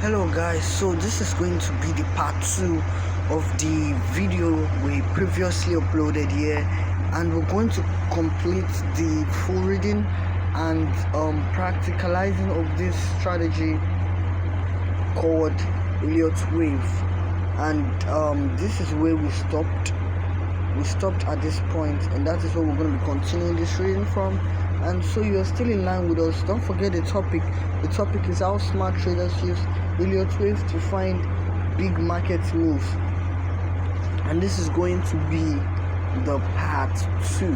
Hello guys, so this is going to be the part 2 of the video we previously uploaded here, and we're going to complete the full reading and practicalizing of this strategy called Elliott's wave. And this is where we stopped at this point, and that is where we're going to be continuing this reading from. And so you're still in line with us. Don't forget the topic is how smart traders use Elliott's wave to find big market moves, and this is going to be the part 2.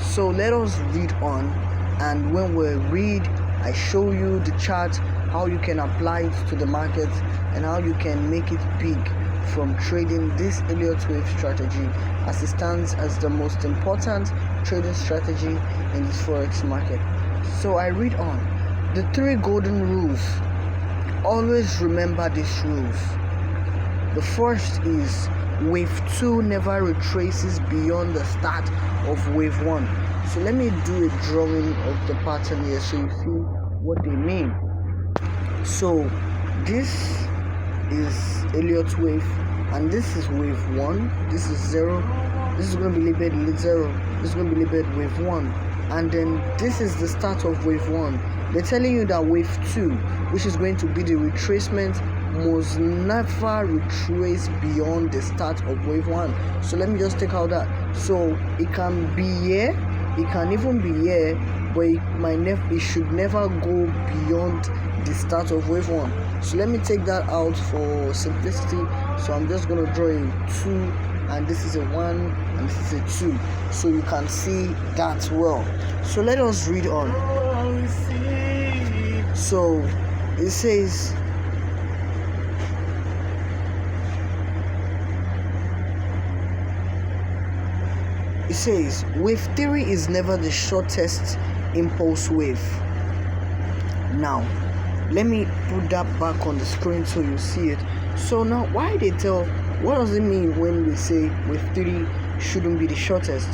So let us read on, and when we read, I show you the chart, how you can apply it to the market and how you can make it big from trading this Elliott's wave strategy, as it stands as the most important trading strategy in this forex market. So I read on. The 3 golden rules. Always remember these rules. The first is wave 2 never retraces beyond the start of wave 1. So let me do a drawing of the pattern here so you see what they mean. So this is Elliott's wave, and this is wave 1. This is 0. This is going to be labeled 0. This is going to be labeled wave 1. And then this is the start of wave 1. They're telling you that wave 2, which is going to be the retracement, must never retrace beyond the start of wave 1. So let me just take out that. So it can be here, it can even be here, but it should never go beyond the start of wave 1. So let me take that out for simplicity. So I'm just going to draw a 2, and this is a 1, and this is a 2, so you can see that well. So let us read on. So it says, wave 3 is never the shortest impulse wave. Now let me put that back on the screen so you see it. So now what does it mean when we say wave 3 shouldn't be the shortest?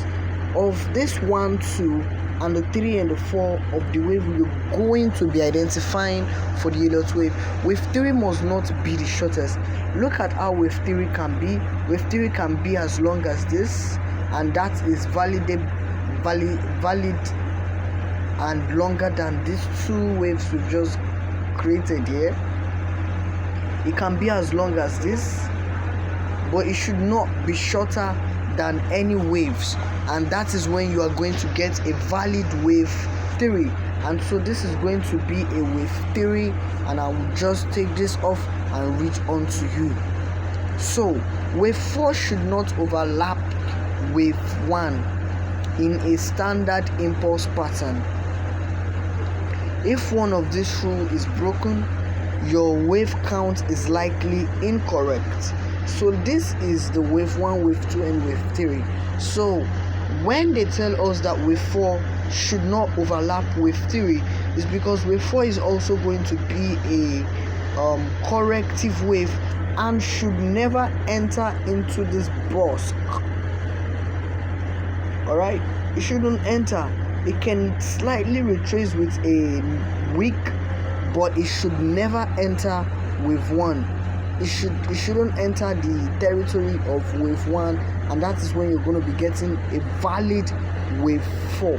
Of this 1, 2 and the 3 and the 4 of the wave you're going to be identifying for the Elliott's wave, wave 3 must not be the shortest. Look at how wave 3 can be. Wave 3 can be as long as this, and that is valid and longer than these 2 waves we've just created here. It can be as long as this, but it should not be shorter than any waves, and that is when you are going to get a valid wave 3. And so this is going to be a wave 3, and I will just take this off and read on to you. So wave 4 should not overlap wave 1 in a standard impulse pattern. If one of these rules is broken, your wave count is likely incorrect. So this is the wave 1, wave 2 and wave 3. So when they tell us that wave 4 should not overlap wave 3, is because wave 4 is also going to be a corrective wave and should never enter into this box. Alright, it shouldn't enter. It can slightly retrace with a wick, but it should never enter wave 1. It shouldn't enter the territory of wave 1, and that is when you're going to be getting a valid wave 4.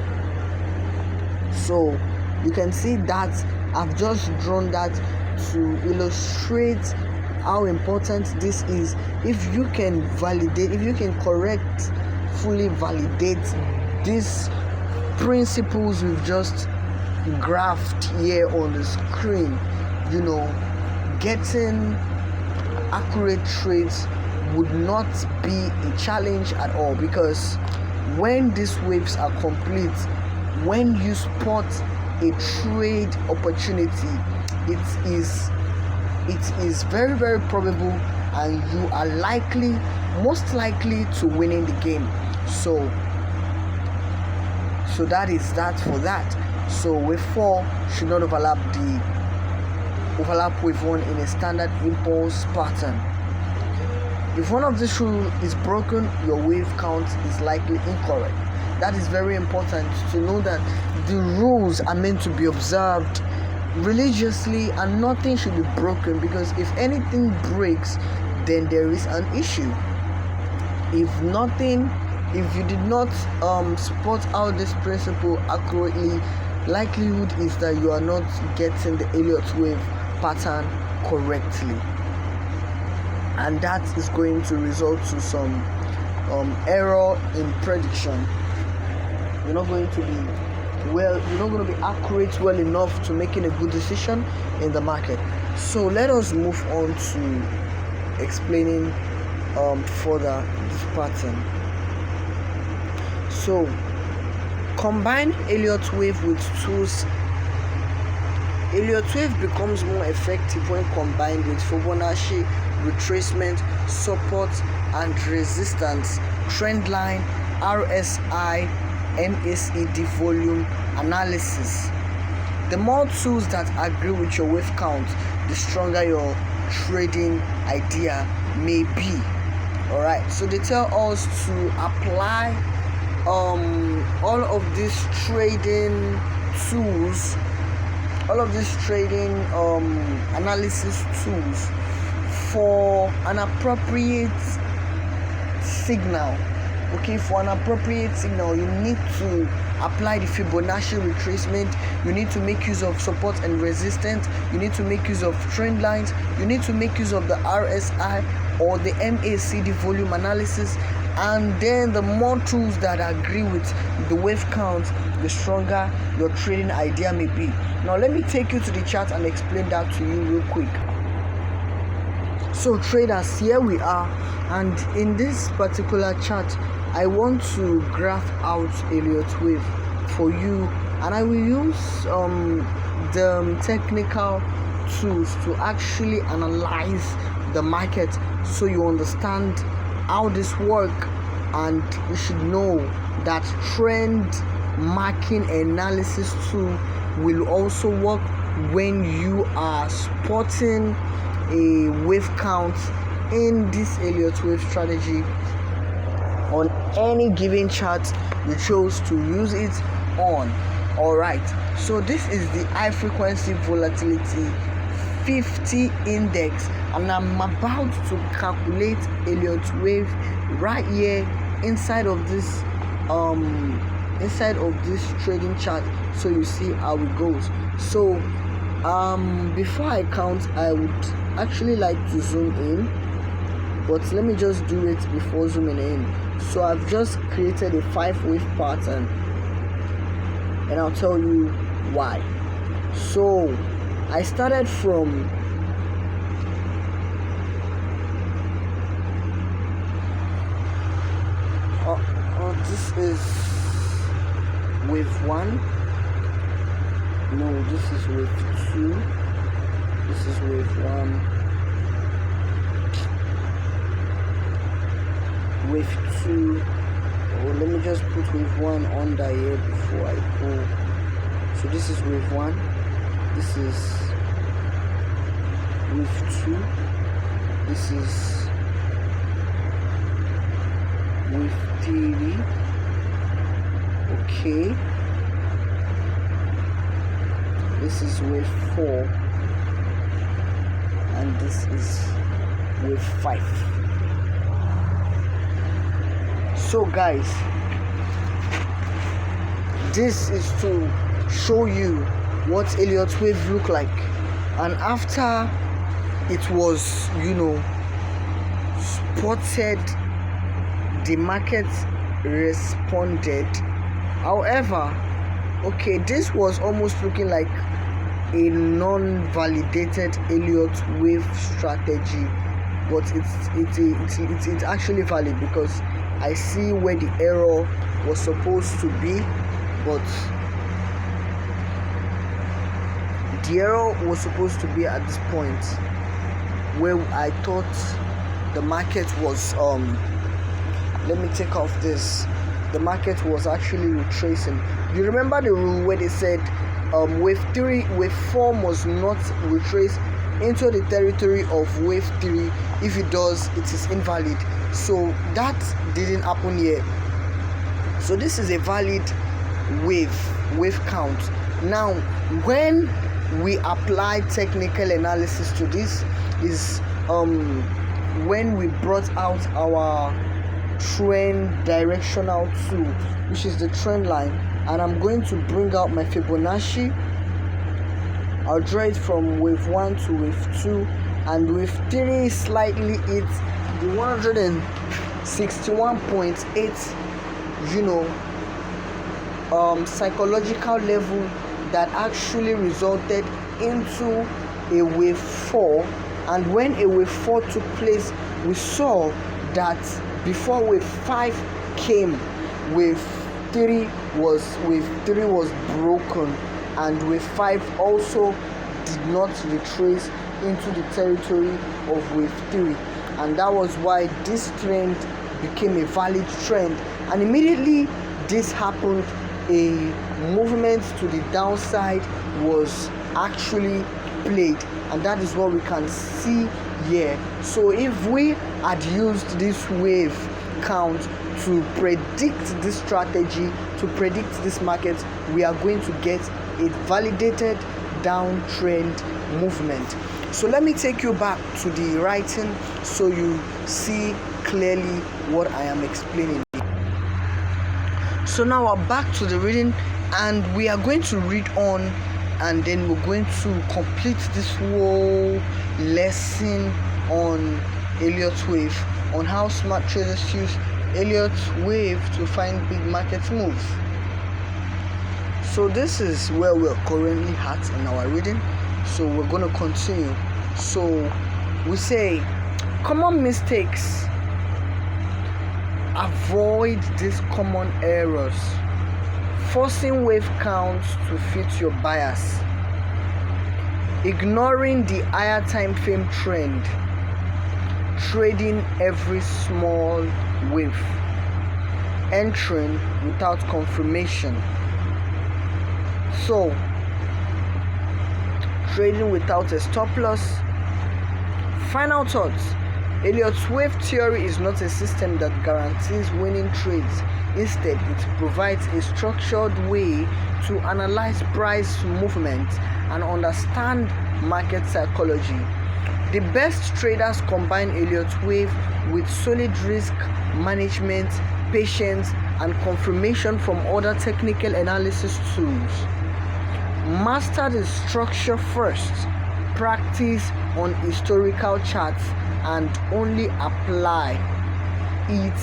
So you can see that I've just drawn that to illustrate how important this is. If you can fully validate these principles we've just graphed here on the screen, getting accurate trades would not be a challenge at all, because when these waves are complete, when you spot a trade opportunity, it is very, very probable, and you are most likely to winning the game. So that is that for that. So wave 4 should not overlap wave 1 in a standard impulse pattern. If one of these rules is broken, your wave count is likely incorrect. That is very important to know, that the rules are meant to be observed religiously, and nothing should be broken, because if anything breaks, then there is an issue. If you did not spot out this principle accurately, likelihood is that you are not getting the Elliott wave pattern correctly, and that is going to result to some error in prediction. You're not going to be accurate well enough to making a good decision in the market. So let us move on to explaining further this pattern. So combine Elliott wave with tools. Elliott wave becomes more effective when combined with Fibonacci retracement, support and resistance, trend line, RSI, MACD volume analysis. The more tools that agree with your wave count, the stronger your trading idea may be. Alright, so they tell us to apply all of these trading tools, all of these trading analysis tools for an appropriate signal. Okay, for an appropriate signal, you need to apply the Fibonacci retracement, you need to make use of support and resistance, you need to make use of trend lines, you need to make use of the RSI or the MACD volume analysis, and then the more tools that agree with the wave count, the stronger your trading idea may be. Now let me take you to the chart and explain that to you real quick. So traders, here we are, and in this particular chart I want to graph out Elliott wave for you, and I will use the technical tools to actually analyze the market so you understand how this work, and you should know that trend marking analysis tool will also work when you are spotting a wave count in this Elliott wave strategy on any given chart you chose to use it on. Alright, so this is the high frequency volatility 50 index, and I'm about to calculate Elliott wave right here inside of this trading chart, so you see how it goes. So before I count, I would actually like to zoom in, but let me just do it before zooming in. So I've just created a 5-wave pattern, and I'll tell you why. So I started from this is wave 1. No, this is wave 2. This is wave 1. Wave 2. Oh, let me just put wave 1 under here before I go. So this is wave 1. This is wave 2. This is wave 3. Okay. This is wave 4. And this is wave 5. So guys, this is to show you what Elliott wave look like, and after it was spotted, the market responded. However, okay, this was almost looking like a non-validated Elliott wave strategy, but it's actually valid, because I see where the error was supposed to be, but the error was supposed to be at this point where I thought the market was let me take off this. The market was actually retracing. You remember the rule where they said wave 4 must not retrace into the territory of wave 3. If it does, it is invalid. So that didn't happen here. So this is a valid wave count. Now when we apply technical analysis to this is when we brought out our trend directional tool, which is the trend line, and I'm going to bring out my Fibonacci. I'll draw it from wave 1 to wave 2, and wave 3 slightly hits the 161.8 psychological level that actually resulted into a wave 4. And when a wave 4 took place, we saw that before wave 5 came, wave 3 was broken, and wave 5 also did not retrace into the territory of wave 3, and that was why this trend became a valid trend. And immediately this happened, a movement to the downside was actually played, and that is what we can see here. So if we had used this wave count to predict this strategy, to predict this market, we are going to get a validated downtrend movement. So let me take you back to the writing so you see clearly what I am explaining. So now we're back to the reading, and we are going to read on, and then we're going to complete this whole lesson on Elliott's wave, on how smart traders use Elliott's wave to find big market moves. So this is where we're currently at in our reading, so we're going to continue. So we say common mistakes. Avoid these common errors: forcing wave counts to fit your bias, ignoring the higher time frame trend, trading every small wave, entering without confirmation. So trading without a stop loss. Final thoughts: Elliott's wave theory is not a system that guarantees winning trades. Instead, it provides a structured way to analyze price movement and understand market psychology. The best traders combine Elliott's wave with solid risk management, patience, and confirmation from other technical analysis tools. Master the structure first. Practice on historical charts and only apply it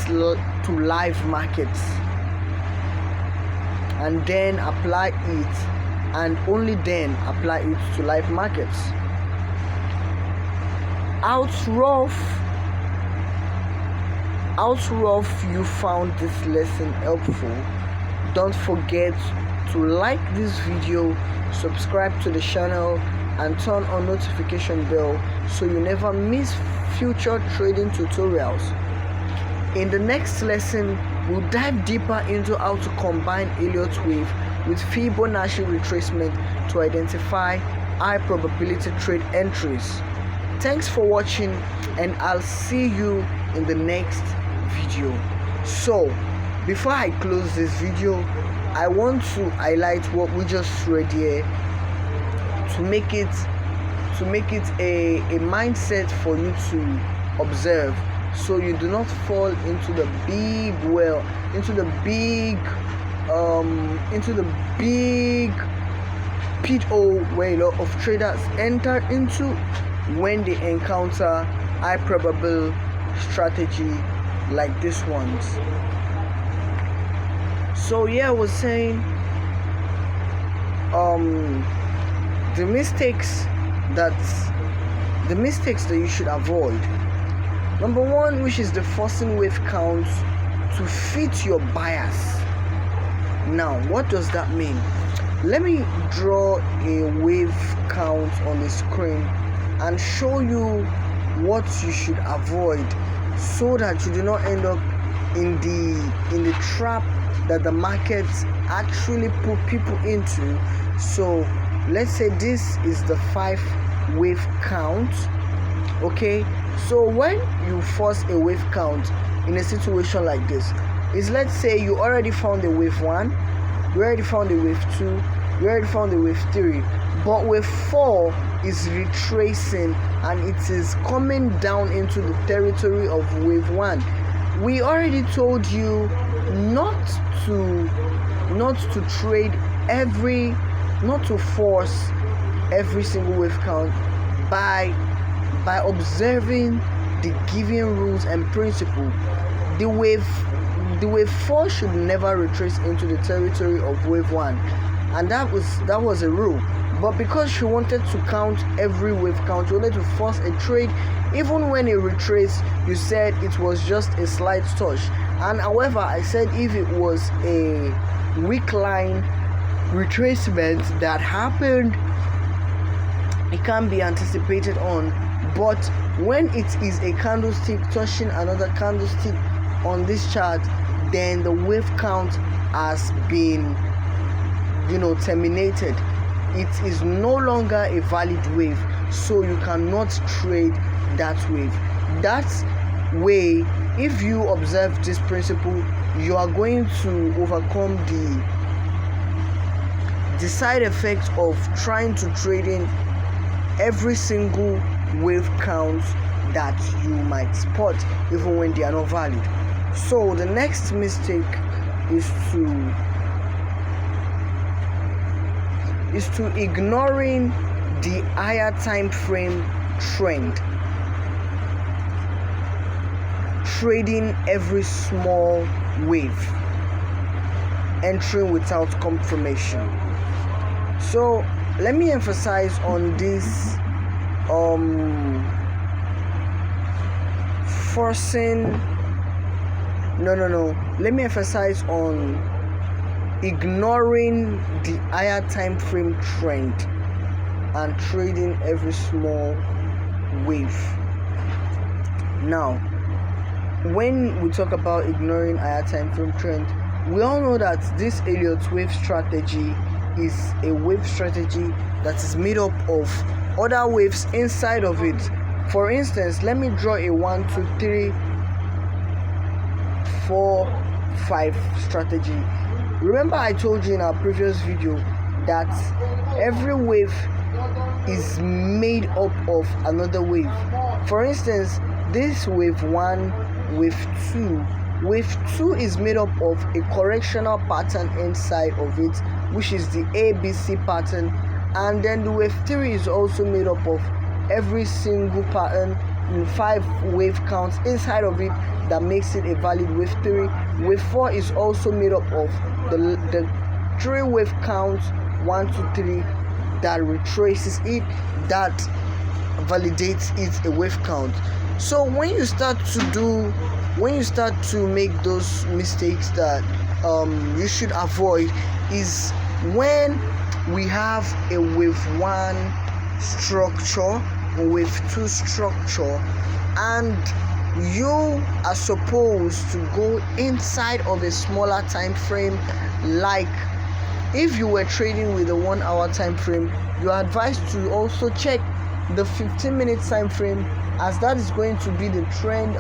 to live markets, and then apply it, and only then apply it to live markets. Out rough you found this lesson helpful. Don't forget to like this video, subscribe to the channel, and turn on notification bell so you never miss future trading tutorials. In the next lesson, we'll dive deeper into how to combine Elliott's wave with Fibonacci retracement to identify high probability trade entries. Thanks for watching, and I'll see you in the next video. So before I close this video, I want to highlight what we just read here to make it a mindset for you to observe, so you do not fall into the big pit hole where a lot of traders enter into when they encounter high probable strategy like this ones. So yeah, I was saying the mistakes that you should avoid. Number one, which is the forcing wave counts to fit your bias. Now, what does that mean? Let me draw a wave count on the screen and show you what you should avoid, so that you do not end up in the trap that the markets actually put people into. So let's say this is the 5 wave count. Okay, so when you force a wave count in a situation like this, is, let's say you already found a wave 1, you already found a wave 2, You already found the wave 3, but wave 4 is retracing and it is coming down into the territory of wave 1. We already told you not to trade not to force every single wave count by observing the given rules and principle. The wave 4 should never retrace into the territory of wave 1, and that was a rule. But because she wanted to count every wave count, she wanted to force a trade, even when it retraced, you said it was just a slight touch. And however, I said if it was a weak line retracement that happened, it can be anticipated on. But when it is a candlestick touching another candlestick on this chart, then the wave count has been terminated. It is no longer a valid wave, so you cannot trade that wave. That way, if you observe this principle, you are going to overcome the side effect of trying to trade in every single wave count that you might spot, even when they are not valid. So the next mistake is to ignoring the higher time frame trend, trading every small wave, entering without confirmation. So let me emphasize on this let me emphasize on ignoring the higher time frame trend and trading every small wave. Now, when we talk about ignoring higher time frame trend, we all know that this Elliott wave strategy is a wave strategy that is made up of other waves inside of it. For instance, let me draw a 1, 2, 3, 4, 5 strategy. Remember, I told you in our previous video that every wave is made up of another wave. For instance, this wave 1, wave 2. Wave 2 is made up of a correctional pattern inside of it, which is the ABC pattern, and then the wave 3 is also made up of every single pattern in 5 wave counts inside of it that makes it a valid wave 3. Wave 4 is also made up of the 3 wave counts 1, 2, 3 that retraces it, that validates it a wave count. So when you start to make those mistakes that you should avoid is when we have a wave 1 structure, wave 2 structure, and you are supposed to go inside of a smaller time frame. Like if you were trading with a 1 hour time frame, you are advised to also check the 15-minute time frame, as that is going to be the trend,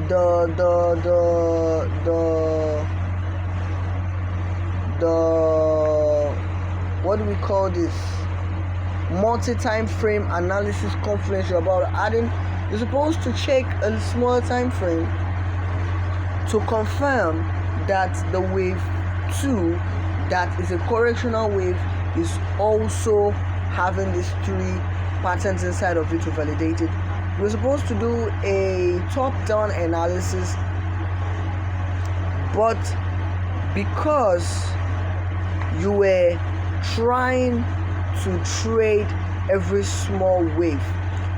the what do we call this, multi-time frame analysis conference you're about adding. You're supposed to check a smaller time frame to confirm that the wave 2, that is a correctional wave, is also having these 3 patterns inside of it to validate it. You're supposed to do a top-down analysis, but because you were trying to trade every small wave,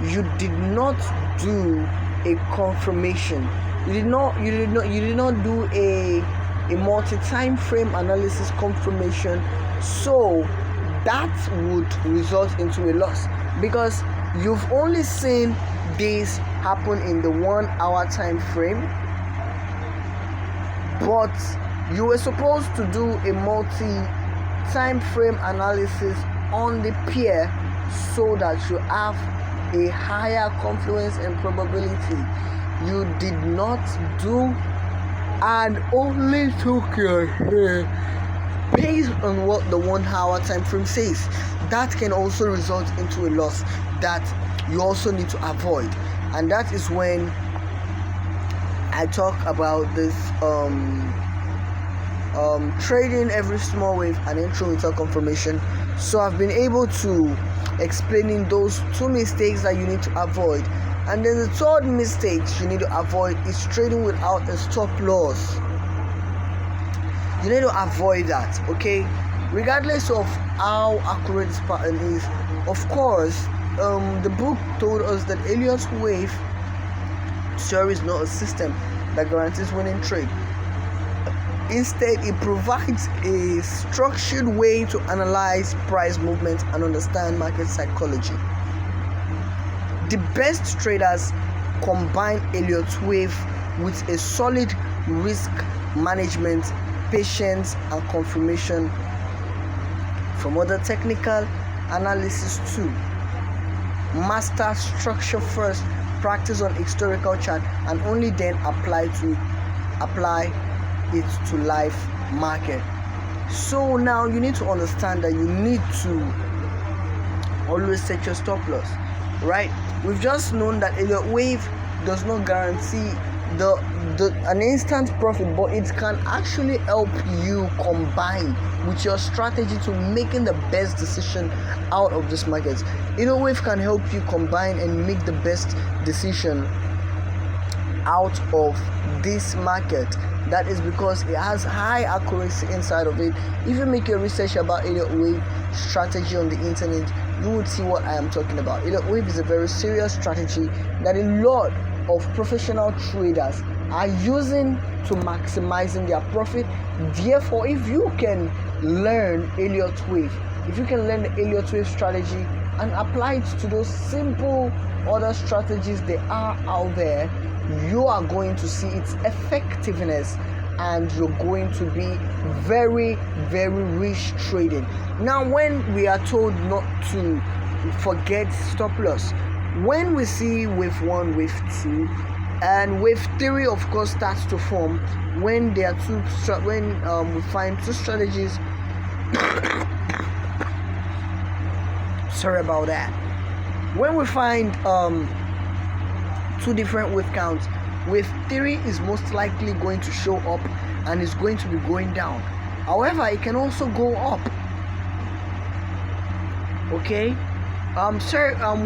you did not do a confirmation. You did not do a multi-time frame analysis confirmation. So that would result into a loss, because you've only seen this happen in the 1 hour time frame, but you were supposed to do a multi-time frame analysis on the pair so that you have a higher confluence and probability. You did not do, and only took your based on what the 1 hour time frame says. That can also result into a loss that you also need to avoid. And that is when I talk about this trading every small wave and entry without confirmation. So I've been able to explaining those 2 mistakes that you need to avoid. And then the third mistake you need to avoid is trading without a stop loss. You need to avoid that, okay? Regardless of how accurate this pattern is, of course, the book told us that Elliott's wave theory is not a system that guarantees winning trade. Instead, it provides a structured way to analyze price movement and understand market psychology. The best traders combine Elliott's wave with a solid risk management, patience, and confirmation from other technical analysis too. Master structure first, practice on historical chart, and only then apply it to live market. So now you need to understand that you need to always set your stop loss, right? We've just known that Elliott wave does not guarantee an instant profit, but it can actually help you combine with your strategy to making the best decision out of this market. Elliott wave can help you combine and make the best decision out of this market. That is because it has high accuracy inside of it. If you make your research about Elliott wave strategy on the internet, you would see what I am talking about. Elliott wave is a very serious strategy that a lot of professional traders are using to maximizing their profit. Therefore, if you can learn Elliott wave, if you can learn the Elliott wave strategy and apply it to those simple other strategies that are out there, you are going to see its effectiveness and you're going to be very, very rich trading. Now, when we are told not to forget stop loss, when we see wave 1, wave 2, and wave 3 of course starts to form, when there are we find two strategies sorry about that. When we find two different wave counts, wave 3 is most likely going to show up and is going to be going down. However, it can also go up. Okay,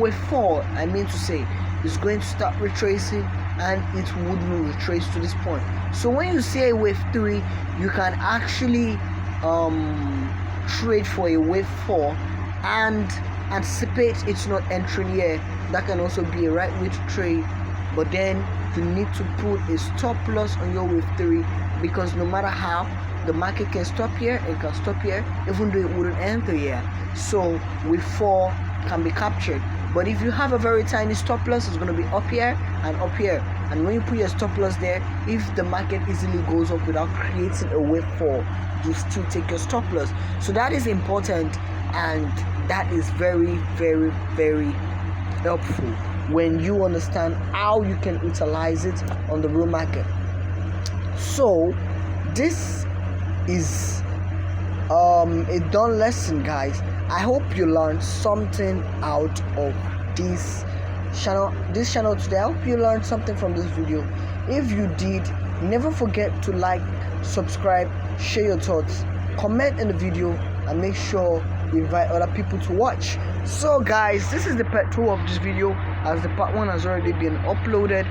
wave 4, I mean to say, is going to start retracing and it wouldn't retrace to this point. So when you see a wave 3, you can actually trade for a wave 4 and anticipate it's not entering here. That can also be a right way to trade, but then you need to put a stop loss on your wave 3, because no matter how, the market can stop here, it can stop here, even though it wouldn't enter here. So wave 4 can be captured. But if you have a very tiny stop loss, it's going to be up here and up here. And when you put your stop loss there, if the market easily goes up without creating a wave 4, you still take your stop loss. So that is important, and that is very, very, very helpful when you understand how you can utilize it on the real market. So this is a done lesson, guys. I hope you learned something out of this channel today. I hope you learned something from this video. If you did, never forget to like, subscribe, share your thoughts, comment in the video, and make sure you invite other people to watch. So guys, this is the part 2 of this video, as the part 1 has already been uploaded.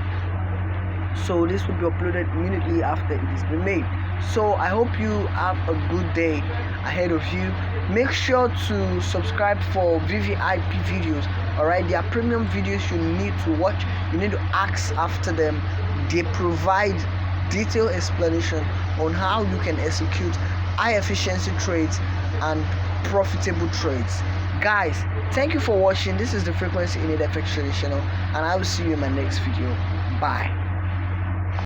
So this will be uploaded immediately after it has been made. So I hope you have a good day ahead of you. Make sure to subscribe for VVIP videos. Alright, they are premium videos you need to watch. You need to ask after them. They provide detailed explanation on how you can execute high efficiency trades and profitable trades. Guys, thank you for watching. This is the Frequency in FX Trading channel, and I will see you in my next video. Bye.